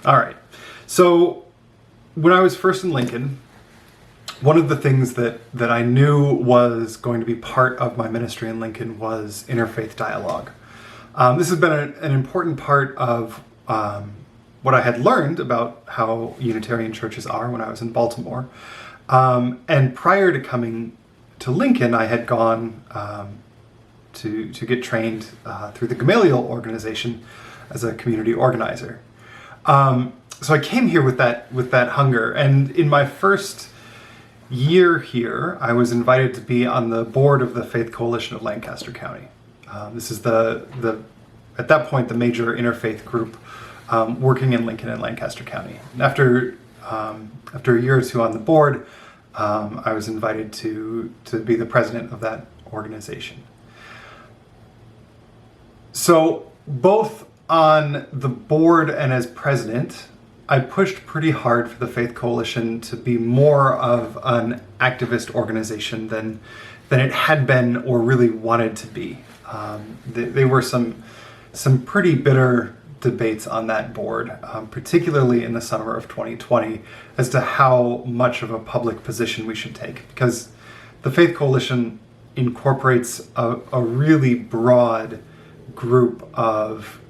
All right. So when I was first in Lincoln, one of the things that I knew was going to be part of my ministry in Lincoln was interfaith dialogue. This has been an important part of what I had learned about how Unitarian churches are when I was in Baltimore. And prior to coming to Lincoln, I had gone to get trained through the Gamaliel organization as a community organizer. So I came here with that hunger, and in my first year here, I was invited to be on the board of the Faith Coalition of Lancaster County. This is at that point the major interfaith group working in Lincoln and Lancaster County. And after a year or two on the board, I was invited to be the president of that organization. So both on the board and as president, I pushed pretty hard for the Faith Coalition to be more of an activist organization than it had been or really wanted to be. There were some pretty bitter debates on that board, particularly in the summer of 2020, as to how much of a public position we should take, because the Faith Coalition incorporates a really broad group of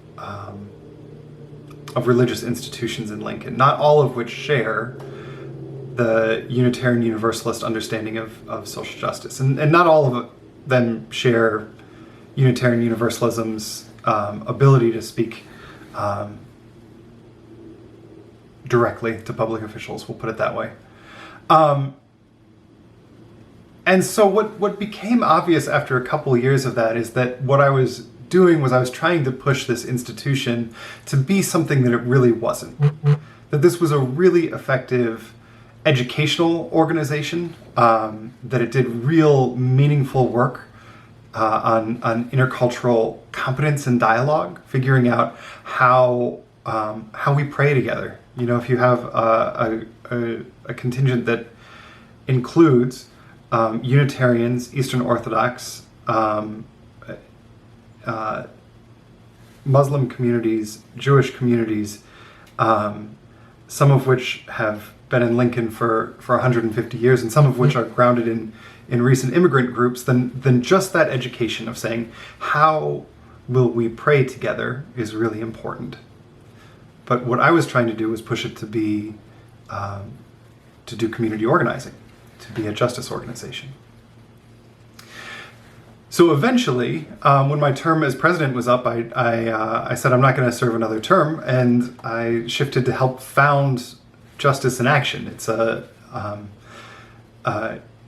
religious institutions in Lincoln, not all of which share the Unitarian Universalist understanding of social justice, and not all of them share Unitarian Universalism's ability to speak directly to public officials, we'll put it that way. And so what became obvious after a couple years of that is that what I was doing was I was trying to push this institution to be something that it really wasn't. That this was a really effective educational organization, that it did real meaningful work on intercultural competence and dialogue, figuring out how we pray together. You know, if you have a contingent that includes Unitarians, Eastern Orthodox, Muslim communities, Jewish communities, some of which have been in Lincoln for 150 years, and some of which are grounded in recent immigrant groups, then just that education of saying, how will we pray together, is really important. But what I was trying to do was push it to be, to do community organizing, to be a justice organization. So eventually, when my term as president was up, I said I'm not going to serve another term, and I shifted to help found Justice in Action. It's a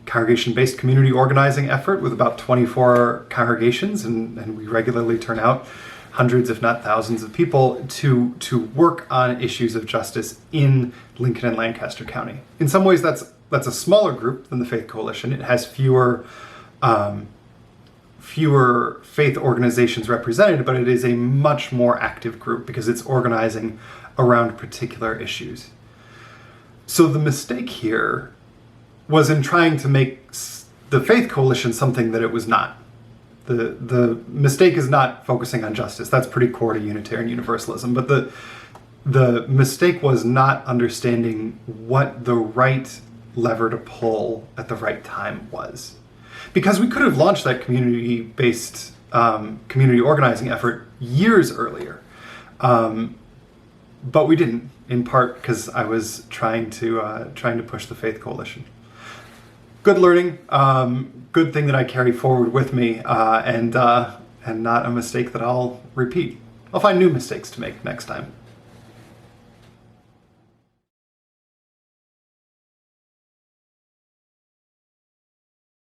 congregation-based community organizing effort with about 24 congregations, and we regularly turn out hundreds, if not thousands, of people to work on issues of justice in Lincoln and Lancaster County. In some ways, that's a smaller group than the Faith Coalition. It has fewer faith organizations represented, but it is a much more active group because it's organizing around particular issues. So the mistake here was in trying to make the Faith Coalition something that it was not. The mistake is not focusing on justice. That's pretty core to Unitarian Universalism. But the mistake was not understanding what the right lever to pull at the right time was. Because we could have launched that community-based community organizing effort years earlier. But we didn't, in part because I was trying to push the Faith Coalition. Good learning, good thing that I carry forward with me, and not a mistake that I'll repeat. I'll find new mistakes to make next time.